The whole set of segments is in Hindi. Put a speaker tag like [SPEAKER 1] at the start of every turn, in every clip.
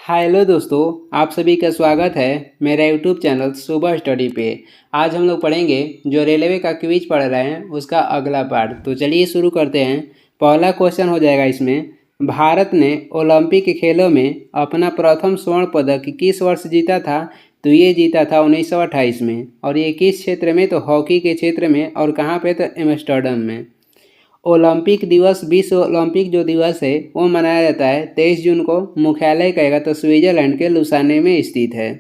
[SPEAKER 1] हेलो दोस्तों, आप सभी का स्वागत है मेरा यूट्यूब चैनल सुबह स्टडी पे। आज हम लोग पढ़ेंगे जो रेलवे का क्विज पढ़ रहे हैं उसका अगला पार्ट। तो चलिए शुरू करते हैं। पहला क्वेश्चन हो जाएगा इसमें, भारत ने ओलंपिक खेलों में अपना प्रथम स्वर्ण पदक किस वर्ष जीता था? तो ये जीता था 1928 में। और ये किस क्षेत्र में? तो हॉकी के क्षेत्र में। और कहाँ पे? तो एम्स्टर्डम में। ओलंपिक दिवस, विश्व ओलंपिक जो दिवस है वो मनाया जाता है 23 जून को। मुख्यालय कहेगा तो स्विट्जरलैंड के लुसाने में स्थित है।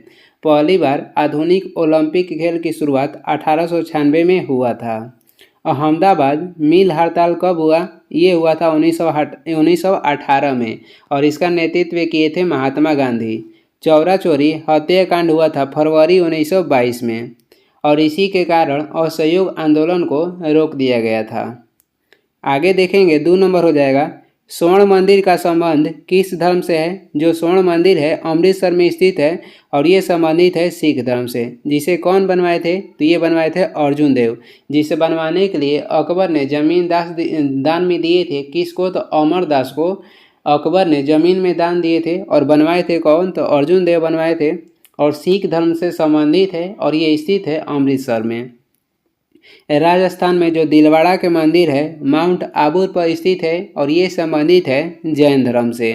[SPEAKER 1] पहली बार आधुनिक ओलंपिक खेल की शुरुआत 1896 में हुआ था। अहमदाबाद मिल हड़ताल कब हुआ? ये हुआ था 1918 में। और इसका नेतृत्व किए थे महात्मा गांधी। चौरा चोरी हत्याकांड हुआ था फरवरी 1922 में। और इसी के कारण असहयोग आंदोलन को रोक दिया गया था। आगे देखेंगे, 2 नंबर हो जाएगा, स्वर्ण मंदिर का संबंध किस धर्म से है? जो स्वर्ण मंदिर है अमृतसर में स्थित है और ये संबंधित है सिख धर्म से। जिसे कौन बनवाए थे? तो ये बनवाए थे अर्जुन देव। जिसे बनवाने के लिए अकबर ने जमीन दान में दिए थे। किसको? तो अमरदास को अकबर ने जमीन में दान दिए थे। और बनवाए थे कौन? तो अर्जुन देव बनवाए थे। और सिख धर्म से संबंधित है और ये स्थित है अमृतसर में। राजस्थान में जो दिलवाड़ा के मंदिर है माउंट आबू पर स्थित है और ये संबंधित है जैन धर्म से।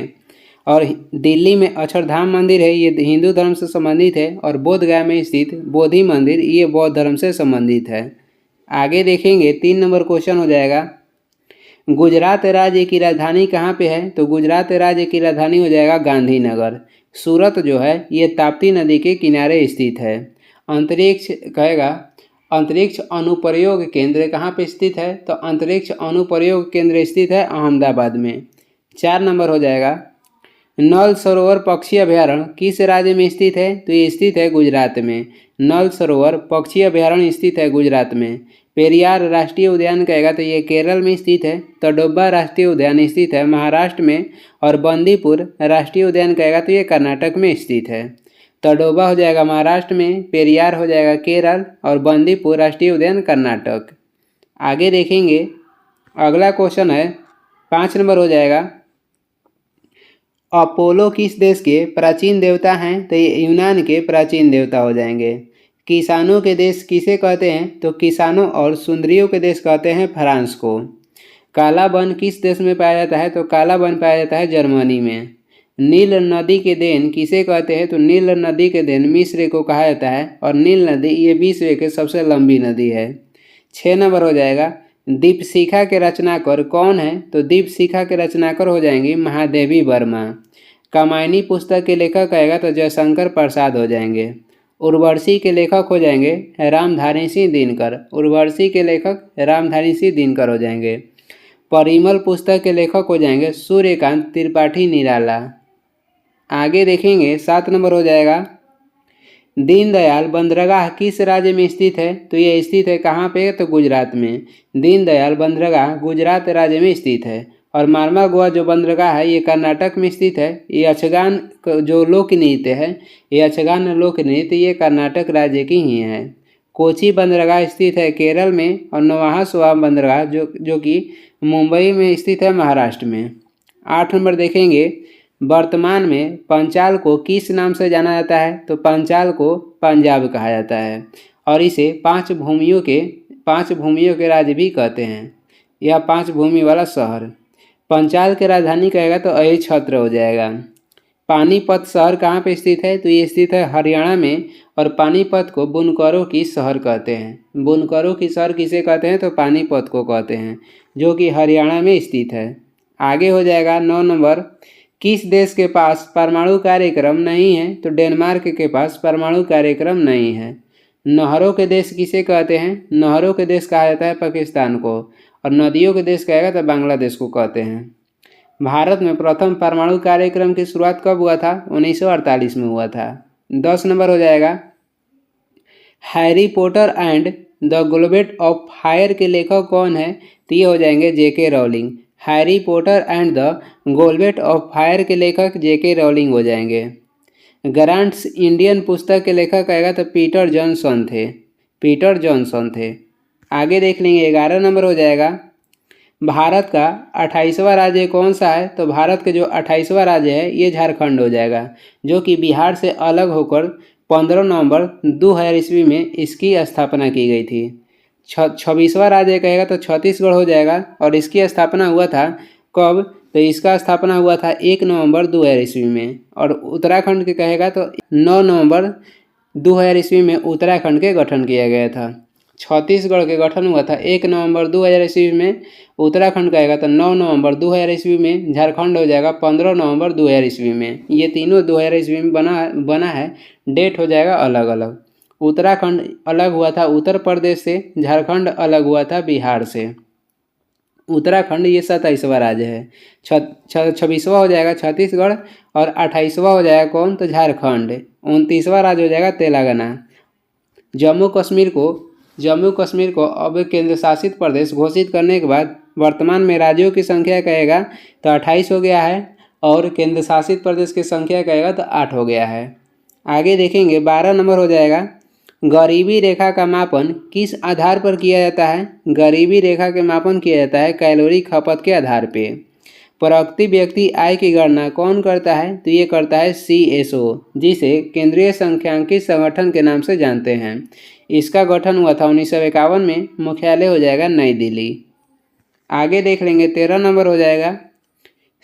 [SPEAKER 1] और दिल्ली में अक्षरधाम मंदिर है, ये हिंदू धर्म से संबंधित है। और बोधगया में स्थित बोधि मंदिर ये बौद्ध धर्म से संबंधित है। आगे देखेंगे, 3 नंबर क्वेश्चन हो जाएगा, गुजरात राज्य की राजधानी कहाँ पे है? तो गुजरात राज्य की राजधानी हो जाएगा गांधीनगर। सूरत जो है ये ताप्ती नदी के किनारे स्थित है। अंतरिक्ष कहेगा, अंतरिक्ष अनुप्रयोग केंद्र कहाँ पे स्थित है? तो अंतरिक्ष अनुप्रयोग केंद्र स्थित है अहमदाबाद में। 4 नंबर हो जाएगा, नल सरोवर पक्षी अभयारण्य किस राज्य में स्थित है? तो ये स्थित है गुजरात में। नल सरोवर पक्षी अभयारण्य स्थित है गुजरात में। पेरियार राष्ट्रीय उद्यान कहेगा तो ये केरल में स्थित है। तडोबा राष्ट्रीय उद्यान स्थित है महाराष्ट्र में। और बंदीपुर राष्ट्रीय उद्यान कहेगा तो ये कर्नाटक में स्थित है। तडोबा हो जाएगा महाराष्ट्र में, पेरियार हो जाएगा केरल और बंदीपुर राष्ट्रीय उद्यान कर्नाटक। आगे देखेंगे, अगला क्वेश्चन है 5 नंबर हो जाएगा, अपोलो किस देश के प्राचीन देवता हैं? तो ये यूनान के प्राचीन देवता हो जाएंगे। किसानों के देश किसे कहते हैं? तो किसानों और सुंदरियों के देश कहते हैं फ्रांस को। काला वन किस देश में पाया जाता है? तो काला वन पाया जाता है जर्मनी में। नील नदी के देन किसे कहते हैं? तो नील नदी के देन मिस्र को कहा जाता है। और नील नदी ये विश्व की सबसे लंबी नदी है। 6 नंबर हो जाएगा, दीपशिखा के रचनाकार कौन है? तो दीपशिखा के रचनाकार हो जाएंगे महादेवी वर्मा। कामायनी पुस्तक के लेखक कहेगा तो जयशंकर प्रसाद हो जाएंगे। उर्वशी के लेखक हो जाएंगे रामधारी सिंह दिनकर। उर्वशी के लेखक रामधारी सिंह दिनकर हो जाएंगे। परिमल पुस्तक के लेखक हो जाएंगे सूर्यकांत त्रिपाठी निराला। आगे देखेंगे, 7 नंबर हो जाएगा, दीनदयाल बंदरगाह किस राज्य में स्थित है? तो ये स्थित है कहाँ पे? तो गुजरात में। दीनदयाल बंदरगाह गुजरात राज्य में स्थित है। और मार्मा गोवा जो बंदरगाह है ये कर्नाटक में स्थित है। ये यक्षगान जो लोक नृत्य है, ये यक्षगान लोक नृत्य ये कर्नाटक राज्य की ही है। कोची बंदरगाह स्थित है केरल में। और नवाहा सोवा बंदरगाह जो कि मुंबई में स्थित है महाराष्ट्र में। 8 नंबर देखेंगे, वर्तमान में पंचाल को किस नाम से जाना जाता है? तो पंचाल को पंजाब कहा जाता है। और इसे 5 भूमियों के राज्य भी कहते हैं। यह 5 भूमि वाला शहर। पंचाल की राजधानी कहेगा तो अहिच्छत्र हो जाएगा। पानीपत शहर कहाँ पे स्थित है? तो ये स्थित है हरियाणा में। और पानीपत को बुनकरों की शहर कहते हैं। बुनकरों की शहर किसे कहते हैं? तो पानीपत को कहते हैं, जो कि हरियाणा में स्थित है। आगे हो जाएगा 9 नंबर, किस देश के पास परमाणु कार्यक्रम नहीं है? तो डेनमार्क के पास परमाणु कार्यक्रम नहीं है। नहरों के देश किसे कहते हैं? नहरों के देश कहा जाता है पाकिस्तान को। और नदियों के देश कहेगा तो बांग्लादेश को कहते हैं। भारत में प्रथम परमाणु कार्यक्रम की शुरुआत कब हुआ था? 1948 में हुआ था। 10 नंबर हो जाएगा, Harry Potter and the Goblet of Fire के लेखक कौन है? तो ये हो जाएंगे JK Rowling. Harry Potter and the Goblet of Fire के लेखक जेके रॉलिंग हो जाएंगे। ग्रांट्स इंडियन पुस्तक के लेखक कहेगा तो पीटर जॉनसन थे। आगे देख लेंगे, 11 नंबर हो जाएगा, भारत का 28वां राज्य कौन सा है? तो भारत के जो 28वां राज्य है ये झारखंड हो जाएगा, जो कि बिहार से अलग होकर 15 नवंबर 2000 ईस्वी में इसकी स्थापना की गई थी। 26वां राज्य कहेगा तो छत्तीसगढ़ हो जाएगा, और इसकी स्थापना हुआ था कब? तो इसका स्थापना हुआ था 1 नवंबर 2000 ईस्वी में। और उत्तराखंड के कहेगा तो 9 नवंबर 2000 ईस्वी में उत्तराखंड के गठन किया गया था। छत्तीसगढ़ के गठन हुआ था 1 नवंबर 2000 ईस्वी में, उत्तराखंड कहेगा तो 9 नवंबर 2000 ईस्वी में, झारखंड हो जाएगा 15 नवंबर 2000 ईस्वी में। ये तीनों 2000 ईस्वी में बना है, डेट हो जाएगा अलग अलग। उत्तराखंड अलग हुआ था उत्तर प्रदेश से, झारखंड अलग हुआ था बिहार से। उत्तराखंड ये 27वां राज्य है। 26वां हो जाएगा छत्तीसगढ़, और 28वां हो जाएगा कौन? तो झारखंड। 29वां राज्य हो जाएगा तेलंगाना। जम्मू कश्मीर को अब केंद्र शासित प्रदेश घोषित करने के बाद वर्तमान में राज्यों की संख्या कहेगा तो 28 हो गया है, और केंद्र शासित प्रदेश की संख्या कहेगा तो 8 हो गया है। आगे देखेंगे 12 नंबर हो जाएगा, गरीबी रेखा का मापन किस आधार पर किया जाता है? गरीबी रेखा के मापन किया जाता है कैलोरी खपत के आधार पे। प्रति व्यक्ति आय की गणना कौन करता है? तो ये करता है CSO, जिसे केंद्रीय सांख्यिकी संगठन के नाम से जानते हैं। इसका गठन हुआ था 1951 में, मुख्यालय हो जाएगा नई दिल्ली। आगे देख लेंगे 13 नंबर हो जाएगा,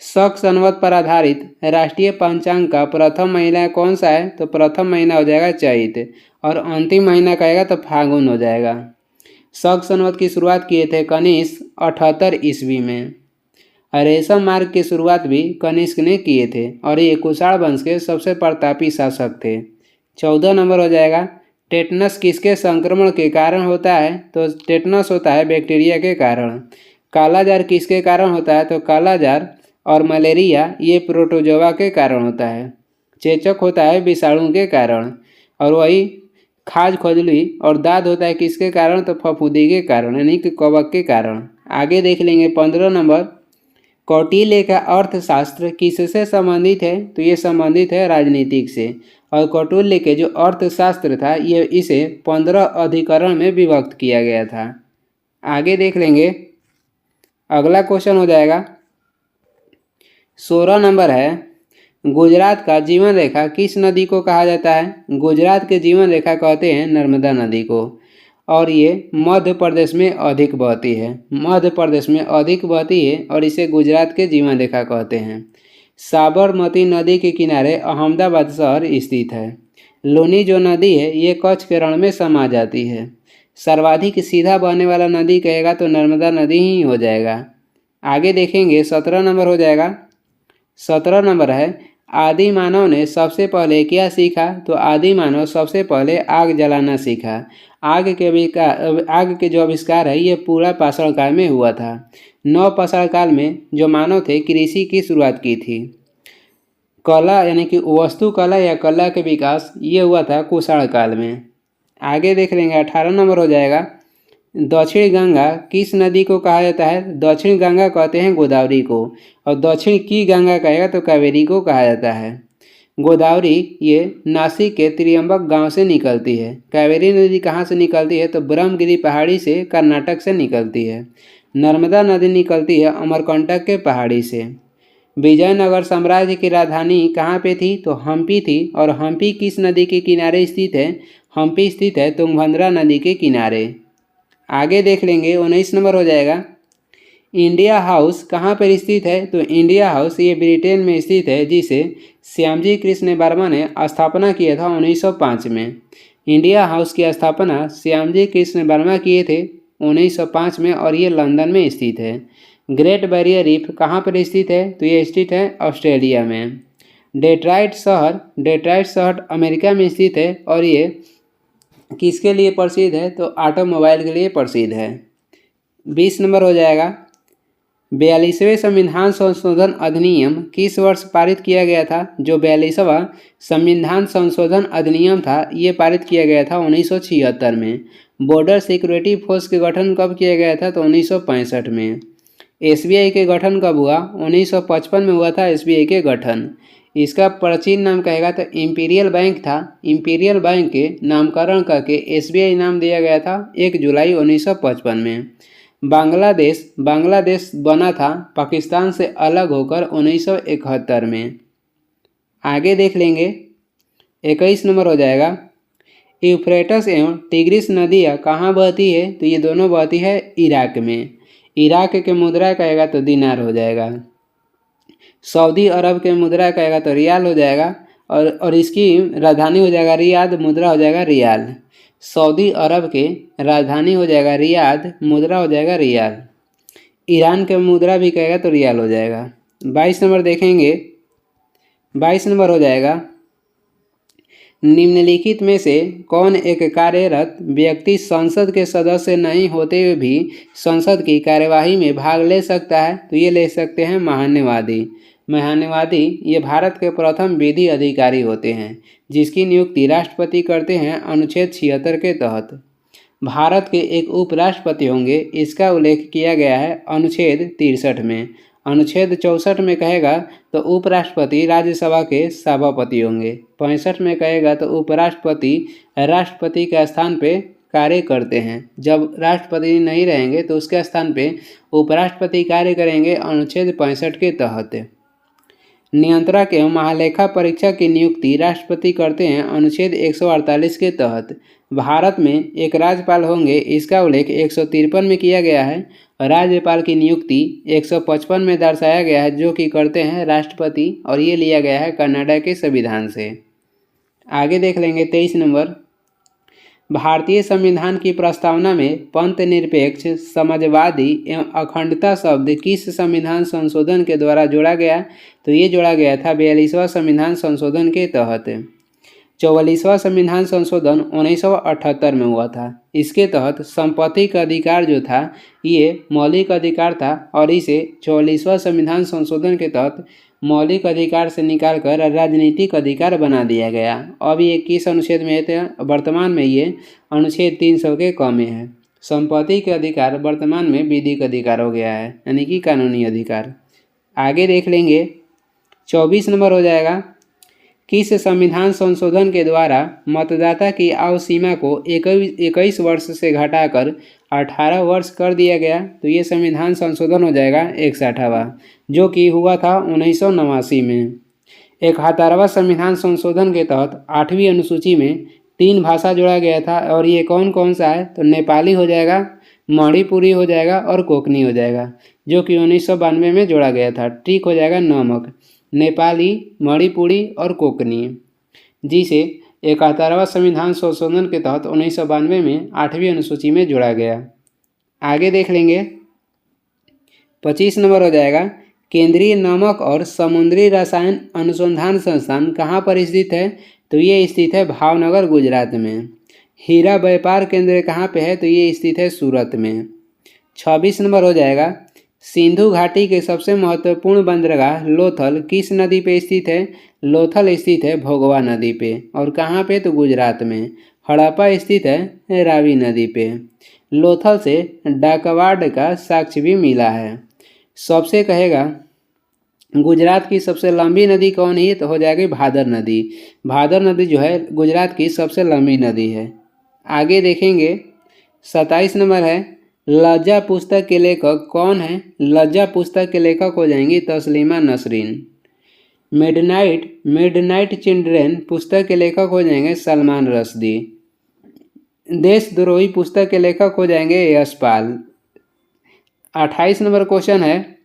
[SPEAKER 1] शक संवत पर आधारित राष्ट्रीय पंचांग का प्रथम महीना कौन सा है? तो प्रथम महीना हो जाएगा चैत, और अंतिम महीना कहेगा तो फागुन हो जाएगा। शक संवत की शुरुआत किए थे कनिष्क 78 ईस्वी में। रेशम मार्ग की शुरुआत भी कनिष्क ने किए थे, और ये कुषाण वंश के सबसे प्रतापी शासक थे। 14 नंबर हो जाएगा, टेटनस किसके संक्रमण के कारण होता है? तो टेटनस होता है बैक्टीरिया के कारण। कालाजार किसके कारण होता है? तो कालाजार और मलेरिया ये प्रोटोजोआ के कारण होता है। चेचक होता है विषाणु के कारण, और वही खाज खुजली और दाद होता है किसके कारण? तो फफूंदी के कारण, यानी कि कवक के कारण। आगे देख लेंगे 15 नंबर, कौटिल्य का अर्थशास्त्र किससे संबंधित है? तो ये संबंधित है राजनीतिक से, और कौटिल्य के जो अर्थशास्त्र था ये इसे 15 अधिकरण में विभक्त किया गया था। आगे देख लेंगे अगला क्वेश्चन हो जाएगा 16 नंबर है, गुजरात का जीवन रेखा किस नदी को कहा जाता है? गुजरात के जीवन रेखा कहते हैं नर्मदा नदी को, और ये मध्य प्रदेश में अधिक बहती है। मध्य प्रदेश में अधिक बहती है, और इसे गुजरात के जीवन रेखा कहते हैं। साबरमती नदी के किनारे अहमदाबाद शहर स्थित है। लूनी जो नदी है ये कच्छ के रण में समा जाती है। सर्वाधिक सीधा बहने वाला नदी कहेगा तो नर्मदा नदी ही हो जाएगा। आगे देखेंगे 17 नंबर हो जाएगा। 17 नंबर है, आदि मानव ने सबसे पहले क्या सीखा? तो आदि मानव सबसे पहले आग जलाना सीखा। आग के जो आविष्कार है ये पूरा पाषाण काल में हुआ था। नव पाषाण काल में जो मानव थे कृषि की शुरुआत की थी। कला यानी कि वस्तु कला या कला के विकास ये हुआ था कुषाण काल में। आगे देख लेंगे 18 नंबर हो जाएगा, दक्षिण गंगा किस नदी को कहा जाता है? दक्षिण गंगा कहते हैं गोदावरी को, और दक्षिण की गंगा कहेगा तो कावेरी को कहा जाता है। गोदावरी ये नासिक के त्रियंबक गांव से निकलती है। कावेरी नदी कहाँ से निकलती है? तो ब्रह्मगिरी पहाड़ी से, कर्नाटक से निकलती है। नर्मदा नदी निकलती है अमरकंटक के पहाड़ी से। विजयनगर साम्राज्य की राजधानी कहाँ पे थी? तो हम्पी थी, और हम्पी किस नदी के किनारे स्थित है? हम्पी स्थित है तुंगभद्रा नदी के किनारे। आगे देख लेंगे 19 नंबर हो जाएगा, इंडिया हाउस कहाँ पर स्थित है? तो इंडिया हाउस ये ब्रिटेन में स्थित है, जिसे श्यामजी कृष्ण वर्मा ने स्थापना किया था 1905 में। इंडिया हाउस की स्थापना श्यामजी कृष्ण वर्मा किए थे 1905 में, और ये लंदन में स्थित है। ग्रेट बैरियर रीफ कहाँ पर स्थित है? तो ये स्थित है ऑस्ट्रेलिया में। डेट्रॉइट शहर अमेरिका में स्थित है, और ये किसके लिए प्रसिद्ध है? तो ऑटोमोबाइल के लिए प्रसिद्ध है। 20 नंबर हो जाएगा, 42वें संविधान संशोधन अधिनियम किस वर्ष पारित किया गया था? जो 42वां संविधान संशोधन अधिनियम था ये पारित किया गया था 1976 में। बॉर्डर सिक्योरिटी फोर्स के गठन कब किया गया था? तो 1965 में। SBI के गठन कब हुआ? 1955 में हुआ था SBI के गठन। इसका प्राचीन नाम कहेगा तो इंपीरियल बैंक था। इंपीरियल बैंक के नामकरण करके SBI नाम दिया गया था 1 जुलाई 1955 में। बांग्लादेश बना था पाकिस्तान से अलग होकर 1971 में। आगे देख लेंगे, 21 नंबर हो जाएगा, यूफ्रेटस एवं टिग्रिस नदियाँ कहाँ बहती है? तो ये दोनों बहती है इराक में। इराक के मुद्रा कहेगा तो दिनार हो जाएगा। सऊदी अरब के मुद्रा कहेगा तो रियाल हो जाएगा, और इसकी राजधानी हो जाएगा रियाद, मुद्रा हो जाएगा रियाल। सऊदी अरब के राजधानी हो जाएगा रियाद, मुद्रा हो जाएगा रियाल। ईरान के मुद्रा भी कहेगा तो रियाल हो जाएगा। 22 नंबर देखेंगे, 22 नंबर हो जाएगा, निम्नलिखित में से कौन एक कार्यरत व्यक्ति संसद के सदस्य नहीं होते हुए भी संसद की कार्यवाही में भाग ले सकता है? तो ये ले सकते हैं महान्यवादी ये भारत के प्रथम विधि अधिकारी होते हैं, जिसकी नियुक्ति राष्ट्रपति करते हैं अनुच्छेद 76 के तहत। भारत के एक उपराष्ट्रपति होंगे, इसका उल्लेख किया गया है अनुच्छेद 63 में। अनुच्छेद 64 में कहेगा तो उपराष्ट्रपति राज्यसभा के सभापति होंगे। 65 में कहेगा तो उपराष्ट्रपति राष्ट्रपति के स्थान पे कार्य करते हैं। जब राष्ट्रपति नहीं रहेंगे तो उसके स्थान पे उपराष्ट्रपति कार्य करेंगे अनुच्छेद 65 के तहत। नियंत्रक एवं महालेखा परीक्षक की नियुक्ति राष्ट्रपति करते हैं अनुच्छेद 148 के तहत। भारत में एक राज्यपाल होंगे, इसका उल्लेख 153 में किया गया है। राज्यपाल की नियुक्ति 155 में दर्शाया गया है, जो कि करते हैं राष्ट्रपति, और ये लिया गया है कनाडा के संविधान से। आगे देख लेंगे 23 नंबर, भारतीय संविधान की प्रस्तावना में पंथ निरपेक्ष, समाजवादी एवं अखंडता शब्द किस संविधान संशोधन के द्वारा जोड़ा गया? तो ये जोड़ा गया था 42वां संविधान संशोधन के तहत। 44वां संविधान संशोधन 1978 में हुआ था। इसके तहत संपत्ति का अधिकार जो था ये मौलिक अधिकार था, और इसे 44वां संविधान संशोधन के तहत मौलिक अधिकार से निकालकर राजनीतिक अधिकार बना दिया गया। अब ये किस अनुच्छेद में है? वर्तमान में ये अनुच्छेद 300 के क में है। संपत्ति के अधिकार वर्तमान में विधिक अधिकार हो गया है, यानी कि कानूनी अधिकार। आगे देख लेंगे, 24 नंबर हो जाएगा, किस संविधान संशोधन के द्वारा मतदाता की आयु सीमा को 21 वर्ष से घटाकर 18 वर्ष कर दिया गया? तो ये संविधान संशोधन हो जाएगा 61वां, जो कि हुआ था 1989 में। 71वां संविधान संशोधन के तहत 8वीं अनुसूची में 3 भाषा जोड़ा गया था, और ये कौन कौन सा है? तो नेपाली हो जाएगा, मणिपुरी हो जाएगा और कोंकणी हो जाएगा, जो कि 1992 में जोड़ा गया था। ठीक हो जाएगा नमक, नेपाली, मणिपुरी और कोंकणी, जिसे 71वां संविधान संशोधन के तहत 1992 में 8वीं अनुसूची में जोड़ा गया। आगे देख लेंगे, 25 नंबर हो जाएगा, केंद्रीय नमक और समुद्री रसायन अनुसंधान संस्थान कहाँ पर स्थित है? तो ये स्थित है भावनगर, गुजरात में। हीरा व्यापार केंद्र कहाँ पे है? तो ये स्थित है सूरत में। 26 नंबर हो जाएगा, सिंधु घाटी के सबसे महत्वपूर्ण बंदरगाह लोथल किस नदी पे स्थित है? लोथल स्थित है भोगवा नदी पे, और कहाँ पे? तो गुजरात में। हड़प्पा स्थित है रावी नदी पे। लोथल से डाकवाड का साक्ष्य भी मिला है। सबसे कहेगा गुजरात की सबसे लंबी नदी कौन है? तो हो जाएगी भादर नदी। भादर नदी जो है गुजरात की सबसे लंबी नदी है। आगे देखेंगे, 27 नंबर है, लज्जा पुस्तक के लेखक कौन है? लज्जा पुस्तक के लेखक हो जाएंगी तस्लीमा नसरीन। मिडनाइट चिल्ड्रेन पुस्तक के लेखक हो जाएंगे सलमान रश्दी। देशद्रोही पुस्तक के लेखक हो जाएंगे यशपाल। 28 नंबर क्वेश्चन है,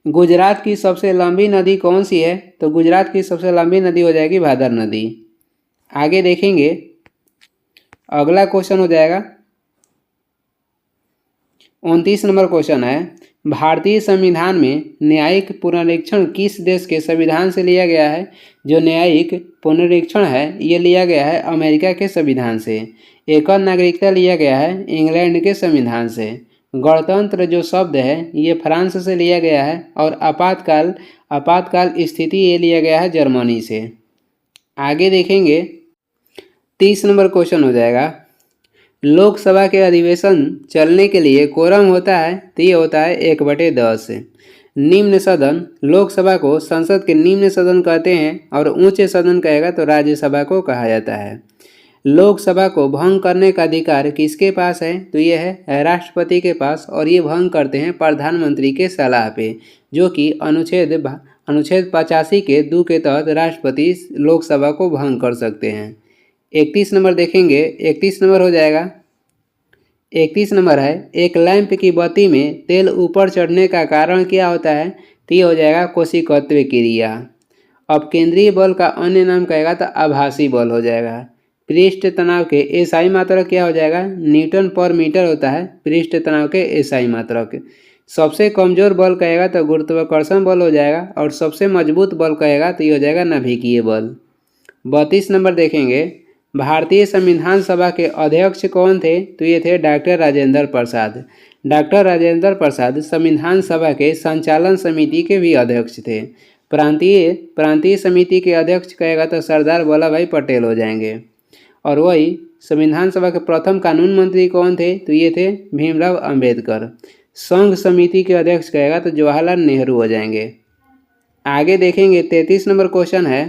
[SPEAKER 1] गुजरात की सबसे लंबी नदी कौन सी है? तो गुजरात की सबसे लंबी नदी हो जाएगी भादर नदी। आगे देखेंगे, अगला क्वेश्चन हो जाएगा 29 नंबर क्वेश्चन है, भारतीय संविधान में न्यायिक पुनरीक्षण किस देश के संविधान से लिया गया है? जो न्यायिक पुनरीक्षण है ये लिया गया है अमेरिका के संविधान से। एकल नागरिकता लिया गया है इंग्लैंड के संविधान से। गणतंत्र जो शब्द है ये फ्रांस से लिया गया है, और आपातकाल स्थिति ये लिया गया है जर्मनी से। आगे देखेंगे, 30 नंबर क्वेश्चन हो जाएगा, लोकसभा के अधिवेशन चलने के लिए कोरम होता है? तो ये होता है 1/10। निम्न सदन, लोकसभा को संसद के निम्न सदन कहते हैं, और ऊंचे सदन कहेगा तो राज्यसभा को कहा जाता है। लोकसभा को भंग करने का अधिकार किसके पास है? तो ये है राष्ट्रपति के पास, और ये भंग करते हैं प्रधानमंत्री के सलाह पे, जो कि अनुच्छेद 85 के 2 के तहत राष्ट्रपति लोकसभा को भंग कर सकते हैं। 31 नंबर देखेंगे, 31 नंबर हो जाएगा। 31 नंबर है, एक लैंप की बत्ती में तेल ऊपर चढ़ने का कारण क्या होता है? तो ये हो जाएगा कोशिकत्व क्रिया। अब केंद्रीय बल का अन्य नाम कहेगा तो आभासी बल हो जाएगा। पृष्ठ तनाव के एसआई मात्रक क्या हो जाएगा? न्यूटन पर मीटर होता है पृष्ठ तनाव के एसआई मात्रक। सबसे कमजोर बल कहेगा तो गुरुत्वाकर्षण बल हो जाएगा, और सबसे मजबूत बल कहेगा तो ये हो जाएगा नाभिकीय बल। 32 नंबर देखेंगे, भारतीय संविधान सभा के अध्यक्ष कौन थे? तो ये थे डॉक्टर राजेंद्र प्रसाद। डॉक्टर राजेंद्र प्रसाद संविधान सभा के संचालन समिति के भी अध्यक्ष थे। प्रांतीय समिति के अध्यक्ष कहेगा तो सरदार वल्लभ भाई पटेल हो जाएंगे। और वही संविधान सभा के प्रथम कानून मंत्री कौन थे? तो ये थे भीमराव अंबेडकर। संघ समिति के अध्यक्ष कहेगा तो जवाहरलाल नेहरू हो जाएंगे। आगे देखेंगे, 33 नंबर क्वेश्चन है,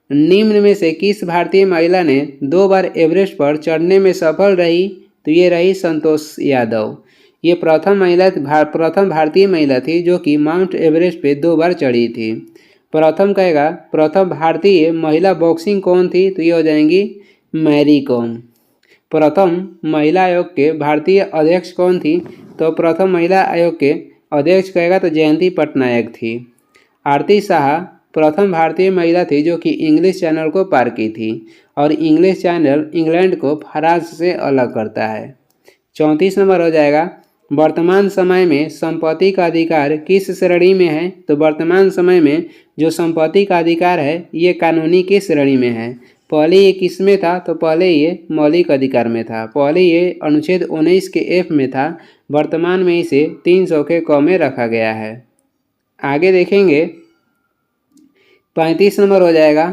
[SPEAKER 1] निम्न में से किस भारतीय महिला ने 2 बार एवरेस्ट पर चढ़ने में सफल रही? तो ये रही संतोष यादव। ये प्रथम भारतीय महिला थी जो कि माउंट एवरेस्ट पे 2 बार चढ़ी थी। प्रथम कहेगा, प्रथम भारतीय महिला बॉक्सिंग कौन थी? तो ये हो जाएंगी मैरी कॉम। प्रथम महिला आयोग के भारतीय अध्यक्ष कौन थी? तो प्रथम महिला आयोग के अध्यक्ष कहेगा तो जयंती पटनायक थी। आरती शाह प्रथम भारतीय महिला थी जो कि इंग्लिश चैनल को पार की थी, और इंग्लिश चैनल इंग्लैंड को फ्रांस से अलग करता है। 34 नंबर हो जाएगा, वर्तमान समय में संपत्ति का अधिकार किस श्रेणी में है? तो वर्तमान समय में जो संपत्ति का अधिकार है ये कानूनी की श्रेणी में है। पहले ये किस में था? तो पहले ये मौलिक अधिकार में था। पहले ये अनुच्छेद 19 के एफ में था, वर्तमान में इसे 300 के क में रखा गया है। आगे देखेंगे, 35 नंबर हो जाएगा,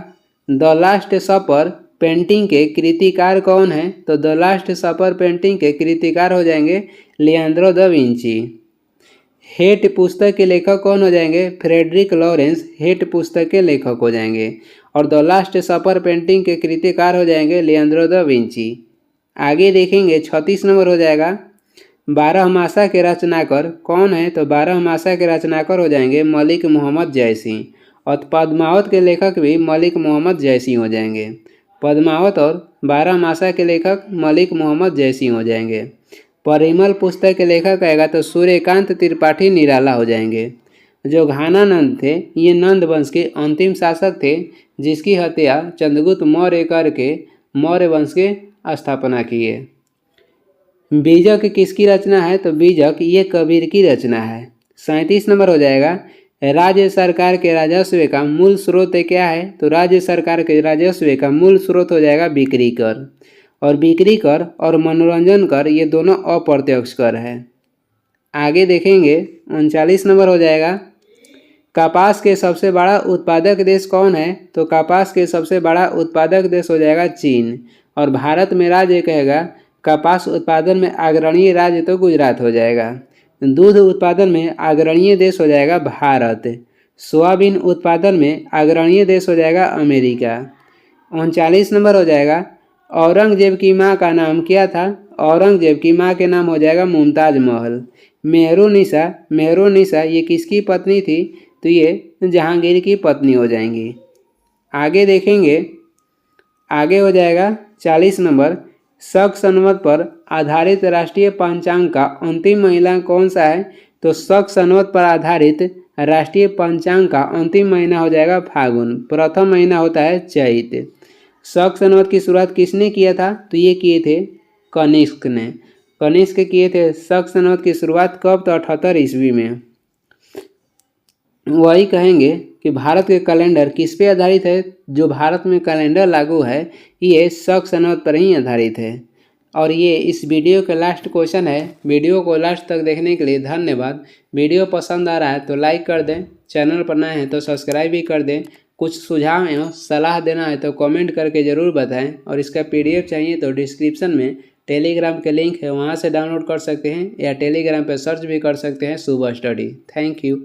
[SPEAKER 1] द लास्ट सपर पेंटिंग के कृतिकार कौन है? तो द लास्ट सपर पेंटिंग के कृतिकार हो जाएंगे लियांद्रो दा विंची। हेट पुस्तक के लेखक कौन हो जाएंगे? फ्रेडरिक लॉरेंस हेट पुस्तक के लेखक हो जाएंगे। और द लास्ट सपर पेंटिंग के कृतिकार हो जाएंगे लियांद्रो दा विंची। आगे देखेंगे, 36 नंबर हो जाएगा, 12मासा के रचनाकार कौन है? तो 12मासा के रचनाकार हो जाएंगे मलिक मोहम्मद जैसी। और पद्मावत के लेखक भी मलिक मोहम्मद जैसी हो जाएंगे। पद्मावत और 12मासा के लेखक मलिक मोहम्मद जैसी हो जाएंगे। परिमल पुस्तक के लेखक आएगा तो सूर्यकांत त्रिपाठी निराला हो जाएंगे। जो घानानंद थे ये नंद वंश के अंतिम शासक थे, जिसकी हत्या चंद्रगुप्त मौर्य करके मौर्य वंश के स्थापना किए। बीजक किसकी रचना है? तो बीजक ये कबीर की रचना है। 37 नंबर हो जाएगा, राज्य सरकार के राजस्व का मूल स्रोत क्या है? तो राज्य सरकार के राजस्व का मूल स्रोत हो जाएगा बिक्री कर। और बिक्री कर और मनोरंजन कर ये दोनों अप्रत्यक्ष कर है। आगे देखेंगे, 39 नंबर हो जाएगा, कपास के सबसे बड़ा उत्पादक देश कौन है? तो कपास के सबसे बड़ा उत्पादक देश हो जाएगा चीन। और भारत में राज्य कहेगा, कपास उत्पादन में अग्रणीय राज्य तो गुजरात हो जाएगा। दूध उत्पादन में अग्रणीय देश हो जाएगा भारत। सोयाबीन उत्पादन में अग्रणीय देश हो जाएगा अमेरिका। 39 नंबर हो जाएगा, औरंगजेब की माँ का नाम क्या था? औरंगजेब की माँ के नाम हो जाएगा मुमताज महल। मेहरुन्निसा ये किसकी पत्नी थी? तो ये जहांगीर की पत्नी हो जाएंगी। आगे देखेंगे, आगे हो जाएगा 40 नंबर, शक संवत पर आधारित राष्ट्रीय पंचांग का अंतिम महीना कौन सा है? तो शक संवत पर आधारित राष्ट्रीय पंचांग का अंतिम महीना हो जाएगा फागुन। प्रथम महीना होता है चैत। शक संवत की शुरुआत किसने किया था? तो ये किए थे कनिष्क ने। कनिष्क किए थे शक संवत की शुरुआत कब? तो 78 ईस्वी में। वही कहेंगे कि भारत के कैलेंडर किस पे आधारित है? जो भारत में कैलेंडर लागू है ये शक संवत पर ही आधारित है। और ये इस वीडियो का लास्ट क्वेश्चन है। वीडियो को लास्ट तक देखने के लिए धन्यवाद। वीडियो पसंद आ रहा है तो लाइक कर दें, चैनल पर नए हैं तो सब्सक्राइब भी कर दें। कुछ सुझाव एवं सलाह देना है तो कमेंट करके ज़रूर बताएं। और इसका PDF चाहिए तो डिस्क्रिप्शन में टेलीग्राम के लिंक है, वहाँ से डाउनलोड कर सकते हैं, या टेलीग्राम पर सर्च भी कर सकते हैं सुबह स्टडी। Thank you.